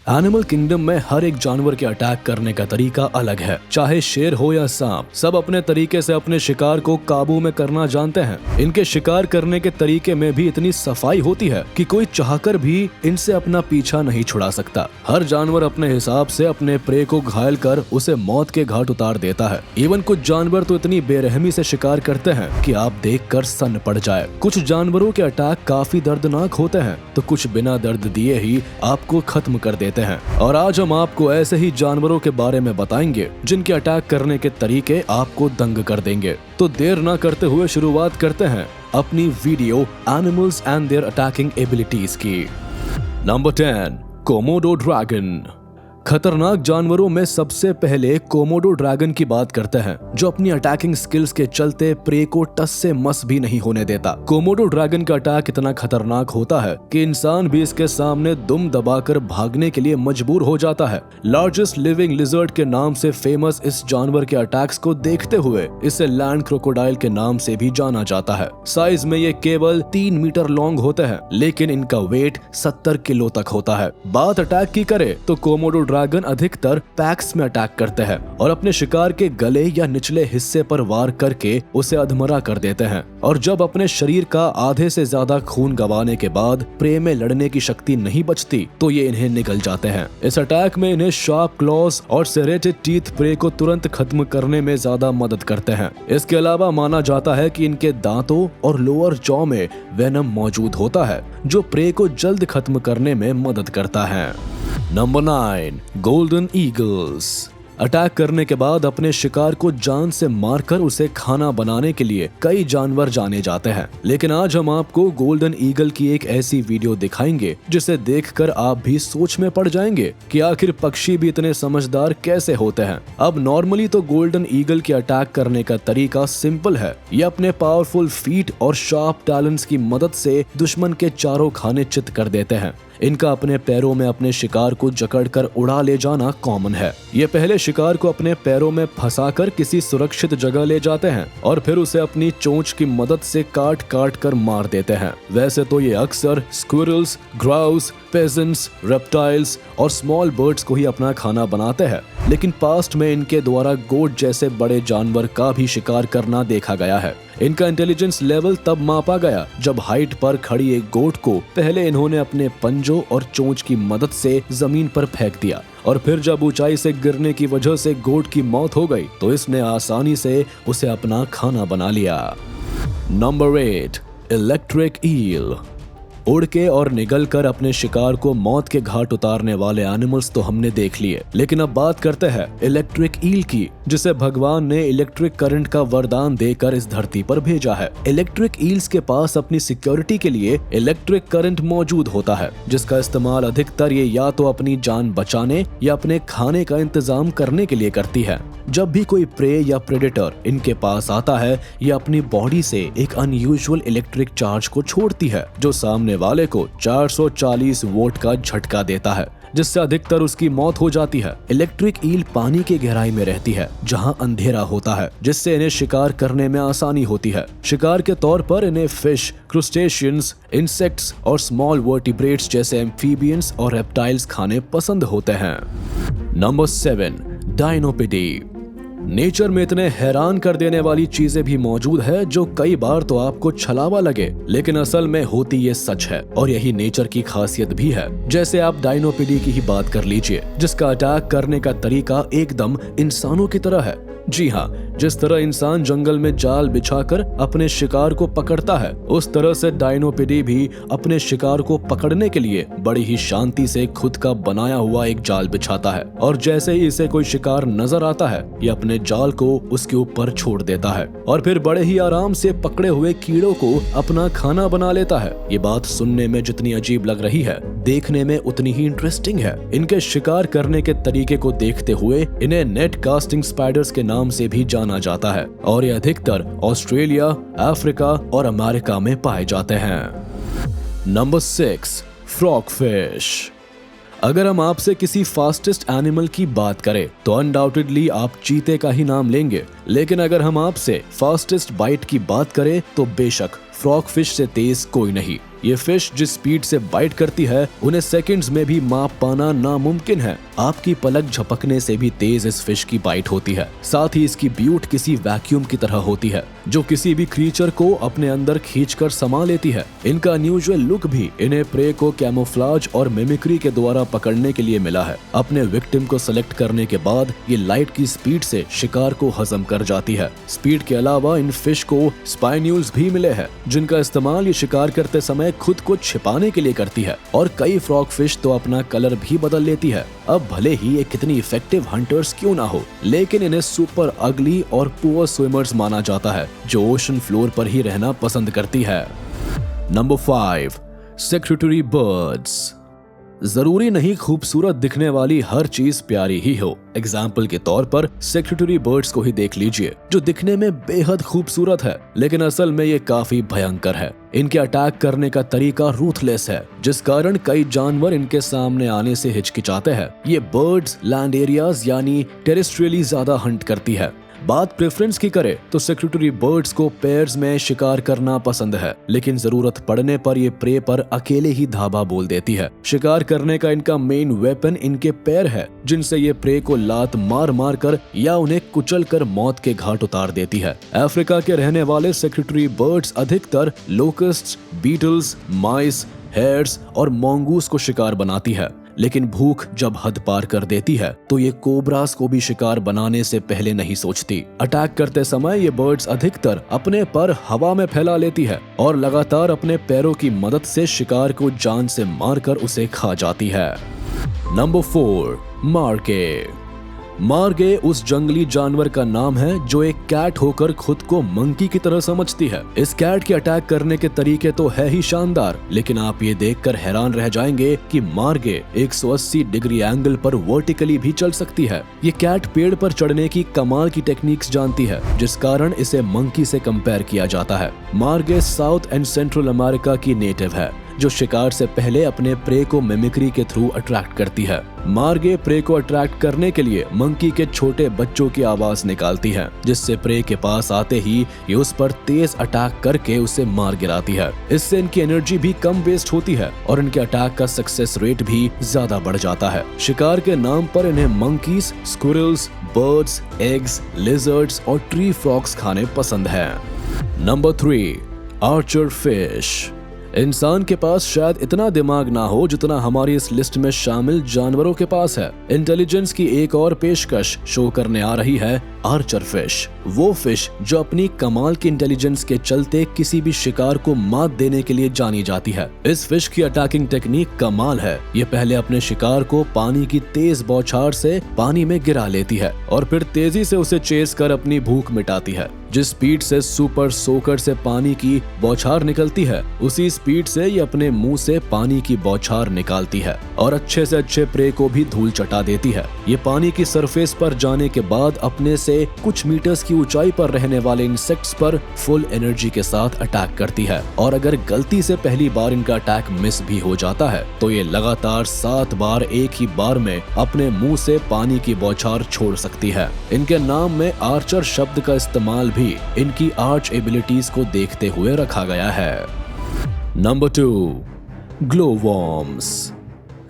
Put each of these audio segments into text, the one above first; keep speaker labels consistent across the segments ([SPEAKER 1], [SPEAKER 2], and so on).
[SPEAKER 1] Animal kingdom में हर एक जानवर के अटैक करने का तरीका अलग है। चाहे शेर हो या सांप, सब अपने तरीके से अपने शिकार को काबू में करना जानते हैं। इनके शिकार करने के तरीके में भी इतनी सफाई होती है कि कोई चाहकर भी इनसे अपना पीछा नहीं छुड़ा सकता। हर जानवर अपने हिसाब से अपने प्रे को घायल कर उसे मौत के घाट उतार देता है। इवन कुछ जानवर तो इतनी बेरहमी से शिकार करते हैं कि आप देखकर सन्न पड़ जाए। कुछ जानवरों के अटैक काफी दर्दनाक होते हैं तो कुछ बिना दर्द दिए ही आपको खत्म कर देते हैं। और आज हम आपको ऐसे ही जानवरों के बारे में बताएंगे जिनके अटैक करने के तरीके आपको दंग कर देंगे। तो देर ना करते हुए शुरुआत करते हैं अपनी video animals and their attacking abilities की। Number 10, Komodo dragon. खतरनाक जानवरों में सबसे पहले कोमोडो ड्रैगन की बात करते हैं, जो अपनी अटैकिंग स्किल्स के चलते प्रे को टस से मस भी नहीं होने देता। कोमोडो ड्रैगन का अटैक इतना खतरनाक होता है कि इंसान भी इसके सामने दुम दबाकर भागने के लिए मजबूर हो जाता है। लार्जेस्ट लिविंग लिजर्ड के नाम से फेमस इस जानवर के अटैक्स को देखते हुए इसे लैंड क्रोकोडाइल के नाम से भी जाना जाता है। साइज में ये केवल 3 मीटर लॉन्ग होते हैं, लेकिन इनका वेट 70 किलो तक होता है। बात अटैक की करे तो कोमोडो ड्रैगन अधिकतर पैक्स में अटैक करते हैं और अपने शिकार के गले या निचले हिस्से पर वार करके उसे अधमरा कर देते हैं। और जब अपने शरीर का आधे से ज्यादा खून गंवाने के बाद प्रे में लड़ने की शक्ति नहीं बचती तो ये इन्हें निगल जाते हैं। इस अटैक में इन्हें शार्प क्लॉज और सेरेटेड टीथ प्रे को तुरंत खत्म करने में ज्यादा मदद करते हैं। इसके अलावा माना जाता है कि इनके दांतों और लोअर जॉ में वेनम मौजूद होता है, जो प्रे को जल्द खत्म करने में मदद करता है। Number 9, golden eagles. अटैक करने के बाद अपने शिकार को जान से मारकर उसे खाना बनाने के लिए कई जानवर जाने जाते हैं, लेकिन आज हम आपको गोल्डन ईगल की एक ऐसी वीडियो दिखाएंगे जिसे देखकर आप भी सोच में पड़ जाएंगे कि आखिर पक्षी भी इतने समझदार कैसे होते हैं। अब नॉर्मली तो गोल्डन ईगल के अटैक करने का तरीका सिंपल है। ये अपने पावरफुल फीट और शार्प टैलेंट्स की मदद से दुश्मन के चारों खाने चित कर देते हैं। इनका अपने पैरों में अपने शिकार को जकड़कर उड़ा ले जाना कॉमन है। ये पहले शिकार को अपने पैरों में फंसाकर किसी सुरक्षित जगह ले जाते हैं और फिर उसे अपनी चोंच की मदद से काट काट कर मार देते हैं। वैसे तो ये अक्सर स्क्विरल्स, ग्राउस, पेजेंट्स, रेप्टाइल्स और स्मॉल बर्ड्स को ही अपना खाना बनाते हैं, लेकिन पास्ट में इनके द्वारा गोट जैसे बड़े जानवर का भी शिकार करना देखा गया है। इनका इंटेलिजेंस लेवल तब मापा गया जब हाइट पर खड़ी एक गोट को पहले इन्होंने अपने पंजों और चोंच की मदद से जमीन पर फेंक दिया और फिर जब ऊंचाई से गिरने की वजह से गोट की मौत हो गई तो इसने आसानी से उसे अपना खाना बना लिया। Number 8, electric eel. उड़ के और निगल कर अपने शिकार को मौत के घाट उतारने वाले एनिमल्स तो हमने देख लिए, लेकिन अब बात करते हैं इलेक्ट्रिक ईल की, जिसे भगवान ने इलेक्ट्रिक करंट का वरदान देकर इस धरती पर भेजा है। इलेक्ट्रिक ईल्स के पास अपनी सिक्योरिटी के लिए इलेक्ट्रिक करंट मौजूद होता है, जिसका इस्तेमाल अधिकतर ये या तो अपनी जान बचाने या अपने खाने का इंतजाम करने के लिए करती है। जब भी कोई प्रे या प्रेडेटर इनके पास आता है, ये अपनी बॉडी से एक अनयूजुअल इलेक्ट्रिक चार्ज को छोड़ती है, जो सामने वाले को 440 वोल्ट का झटका देता है, जिससे अधिकतर उसकी मौत हो जाती है। इलेक्ट्रिक ईल पानी की गहराई में रहती है जहां अंधेरा होता है, जिससे इन्हें शिकार करने में आसानी होती है। शिकार के तौर पर इन्हें फिश, क्रूस्टेशियंस, इंसेक्ट्स और स्मॉल वर्टिब्रेट्स जैसे एम्फीबियंस और रेप्टाइल्स खाने पसंद होते हैं। नंबर 7, डायनोपिडी। नेचर में इतने हैरान कर देने वाली चीजें भी मौजूद है जो कई बार तो आपको छलावा लगे, लेकिन असल में होती ये सच है और यही नेचर की खासियत भी है। जैसे आप डायनोपिडी की ही बात कर लीजिए, जिसका अटैक करने का तरीका एकदम इंसानों की तरह है। जी हाँ, जिस तरह इंसान जंगल में जाल बिछाकर अपने शिकार को पकड़ता है, उस तरह से डायनोपिडी भी अपने शिकार को पकड़ने के लिए बड़ी ही शांति से खुद का बनाया हुआ एक जाल बिछाता है और जैसे ही इसे कोई शिकार नजर आता है, ये अपने जाल को उसके ऊपर छोड़ देता है और फिर बड़े ही आराम से पकड़े हुए कीड़ों को अपना खाना बना लेता है। ये बात सुनने में जितनी अजीब लग रही है, देखने में उतनी ही इंटरेस्टिंग है। इनके शिकार करने के तरीके को देखते हुए इन्हें नेट कास्टिंग स्पाइडर्स के नाम से भी जाना जाता है और ये अधिकतर ऑस्ट्रेलिया, अफ्रीका और अमेरिका में पाए जाते हैं। नंबर 6, फ्रॉगफिश। अगर हम आपसे किसी फास्टेस्ट एनिमल की बात करें तो अनडाउटेडली आप चीते का ही नाम लेंगे, लेकिन अगर हम आपसे फास्टेस्ट बाइट की बात करें तो बेशक फ्रॉगफिश से तेज कोई नहीं। ये फिश जिस स्पीड से बाइट करती है उन्हें सेकंड्स में भी माप पाना नामुमकिन है। आपकी पलक झपकने से भी तेज इस फिश की बाइट होती है। साथ ही इसकी ब्यूट किसी वैक्यूम की तरह होती है जो किसी भी क्रीचर को अपने अंदर खींचकर समा लेती है। इनका अनयूजुअल लुक भी इन्हें प्रे को कैमोफ्लाज और मिमिक्री के द्वारा पकड़ने के लिए मिला है। अपने विक्टिम को सेलेक्ट करने के बाद ये लाइट की स्पीड से शिकार को हजम कर जाती है। स्पीड के अलावा इन फिश को स्पाइन्यूल्स भी मिले हैं जिनका इस्तेमाल ये शिकार करते समय खुद को छिपाने के लिए करती है। और कई फ्रॉग फिश तो अपना कलर भी बदल लेती है। अब भले ही ये कितनी इफेक्टिव हंटर्स क्यों ना हो, लेकिन इन्हें सुपर अगली और पुअर स्विमर्स माना जाता है जो ओशन फ्लोर पर ही रहना पसंद करती है। Number 5, secretary birds. जरूरी नहीं खूबसूरत दिखने वाली हर चीज प्यारी ही हो। एग्जाम्पल के तौर पर सेक्रेटरी बर्ड्स को ही देख लीजिए जो दिखने में बेहद खूबसूरत है, लेकिन असल में ये काफी भयंकर है। इनके अटैक करने का तरीका रूथलेस है, जिस कारण कई जानवर इनके सामने आने से हिचकिचाते हैं। ये बर्ड्स लैंड एरियाज यानी टेरेस्ट्रियली ज्यादा हंट करती है। बात प्रेफरेंस की करे तो सेक्रेटरी बर्ड्स को पेयर्स में शिकार करना पसंद है, लेकिन जरूरत पड़ने पर ये प्रे पर अकेले ही धावा बोल देती है। शिकार करने का इनका मेन वेपन इनके पैर है, जिनसे ये प्रे को लात मार मार कर या उन्हें कुचल कर मौत के घाट उतार देती है। अफ्रीका के रहने वाले सेक्रेटरी बर्ड्स अधिकतर लोकस्ट्स, बीटल्स, माइस, हेयर्स और मोंगूस को शिकार बनाती है, लेकिन भूख जब हद पार कर देती है तो ये कोबरास को भी शिकार बनाने से पहले नहीं सोचती। अटैक करते समय ये बर्ड्स अधिकतर अपने पर हवा में फैला लेती है और लगातार अपने पैरों की मदद से शिकार को जान से मारकर उसे खा जाती है। नंबर 4, मार्गे। मार्गे उस जंगली जानवर का नाम है जो एक कैट होकर खुद को मंकी की तरह समझती है। इस कैट के अटैक करने के तरीके तो है ही शानदार, लेकिन आप ये देखकर हैरान रह जाएंगे कि मार्गे 180 डिग्री एंगल पर वर्टिकली भी चल सकती है। ये कैट पेड़ पर चढ़ने की कमाल की टेक्निक्स जानती है, जिस कारण इसे मंकी से कंपेयर किया जाता है। मार्गे साउथ एंड सेंट्रल अमेरिका की नेटिव है जो शिकार से पहले अपने प्रे को मिमिक्री के थ्रू अट्रैक्ट करती है। मार्गे प्रे को अट्रैक्ट करने के लिए मंकी के छोटे बच्चों की आवाज निकालती है, जिससे प्रे के पास आते ही ये उस पर तेज अटैक करके उसे मार गिराती है। इससे इनकी एनर्जी भी कम वेस्ट होती है और इनके अटैक का सक्सेस रेट भी ज्यादा बढ़ जाता है। शिकार के नाम पर इन्हें monkeys, squirrels, birds, eggs, lizards और ट्री फ्रॉग्स खाने पसंद है। Number 3, Archer fish. इंसान के पास शायद इतना दिमाग ना हो जितना हमारी इस लिस्ट में शामिल जानवरों के पास है। इंटेलिजेंस की एक और पेशकश शो करने आ रही है आर्चर फिश। वो फिश जो अपनी कमाल की इंटेलिजेंस के चलते किसी भी शिकार को मात देने के लिए जानी जाती है। इस फिश की अटैकिंग टेक्निक कमाल है। ये पहले अपने शिकार को पानी की तेज बौछार से पानी में गिरा लेती है और फिर तेजी से उसे चेस कर अपनी भूख मिटाती है। जिस स्पीड से सुपर सोकर से पानी की बौछार निकलती है, उसी स्पीड से ये अपने मुंह से पानी की बौछार निकालती है और अच्छे से अच्छे प्रे को भी धूल चटा देती है। ये पानी की सरफेस पर जाने के बाद अपने से कुछ मीटर्स की ऊंचाई पर रहने वाले इंसेक्ट्स पर फुल एनर्जी के साथ अटैक करती है और अगर गलती से पहली बार इनका अटैक मिस भी हो जाता है तो ये लगातार 7 बार एक ही बार में अपने मुंह से पानी की बौछार छोड़ सकती है। इनके नाम में आर्चर शब्द का इस्तेमाल भी इनकी आर्च एबिलिटीज को देखते हुए रखा गया है। नंबर 2, ग्लोवर्म्स।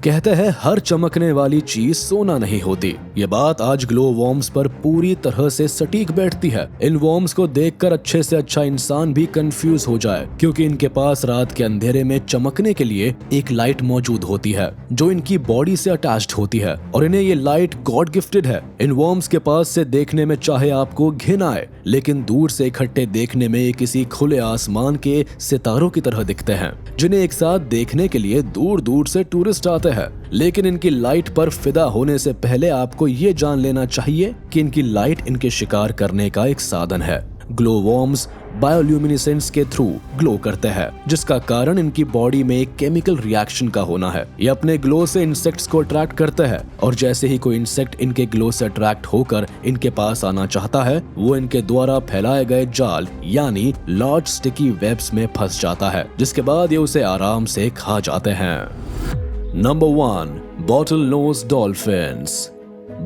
[SPEAKER 1] कहते हैं हर चमकने वाली चीज सोना नहीं होती। ये बात आज ग्लोवर्म्स पर पूरी तरह से सटीक बैठती है। इन वर्म्स को देखकर अच्छे से अच्छा इंसान भी कंफ्यूज हो जाए, क्योंकि इनके पास रात के अंधेरे में चमकने के लिए एक लाइट मौजूद होती है जो इनकी बॉडी से अटैच्ड होती है और इन्हें ये लाइट गॉड गिफ्टेड है। इन वर्म्स के पास से देखने में चाहे आपको घिन आए, लेकिन दूर से इकट्ठे देखने में ये किसी खुले आसमान के सितारों की तरह दिखते हैं, जिन्हें एक साथ देखने के लिए दूर दूर से टूरिस्ट आते हैं। लेकिन इनकी लाइट पर फिदा होने से पहले आपको ये जान लेना चाहिए कि इनकी लाइट इनके शिकार करने का एक साधन है। ग्लोवर्म्स बायोल्यूमिनेसेंस के थ्रू ग्लो करते हैं, जिसका कारण इनकी बॉडी में एक केमिकल रिएक्शन का होना है। ये अपने ग्लो से इंसेक्ट्स को अट्रैक्ट करते हैं और जैसे ही कोई इंसेक्ट इनके ग्लो से अट्रैक्ट होकर इनके पास आना चाहता है, वो इनके द्वारा फैलाए गए जाल यानी लार्ज स्टिकी वेब्स में फंस जाता है, जिसके बाद ये उसे आराम से खा जाते हैं। Number 1, bottle nose dolphins.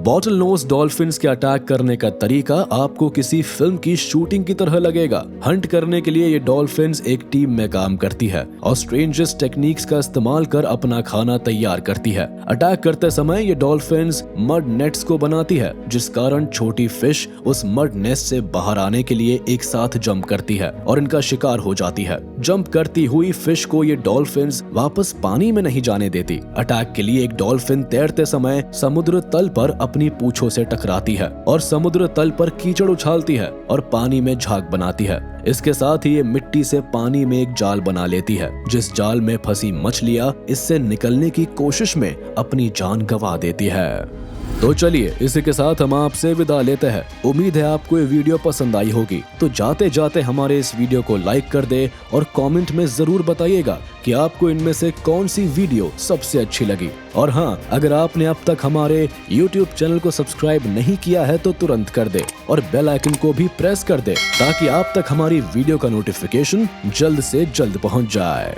[SPEAKER 1] Bottle nose dolphins के अटैक करने का तरीका आपको किसी फिल्म की शूटिंग की तरह लगेगा। हंट करने के लिए ये डॉल्फिन्स एक टीम में काम करती है और स्ट्रेंजेस्ट टेक्निक्स का इस्तेमाल कर अपना खाना तैयार करती है। अटैक करते समय ये डॉल्फिन्स मड नेट्स को बनाती है, जिस कारण छोटी फिश उस मड नेस्ट से बाहर आने के लिए एक साथ जंप करती है और इनका शिकार हो जाती है। जंप करती हुई फिश को ये डॉल्फिन्स वापस पानी में नहीं जाने देती। अटैक के लिए एक डॉल्फिन तैरते समय समुद्र तल पर अपनी पूंछों से टकराती है और समुद्र तल पर कीचड़ उछालती है और पानी में झाग बनाती है। इसके साथ ही ये मिट्टी से पानी में एक जाल बना लेती है, जिस जाल में फंसी मछलियां इससे निकलने की कोशिश में अपनी जान गंवा देती है। तो चलिए इसी के साथ हम आपसे विदा लेते हैं। उम्मीद है आपको ये वीडियो पसंद आई होगी। तो जाते जाते हमारे इस वीडियो को लाइक कर दे और कमेंट में जरूर बताइएगा कि आपको इनमें से कौन सी वीडियो सबसे अच्छी लगी। और हाँ, अगर आपने अब तक हमारे YouTube चैनल को सब्सक्राइब नहीं किया है तो तुरंत कर दे और बेल आइकन को भी प्रेस कर दे, ताकि आप तक हमारी वीडियो का नोटिफिकेशन जल्द से जल्द पहुंच जाए।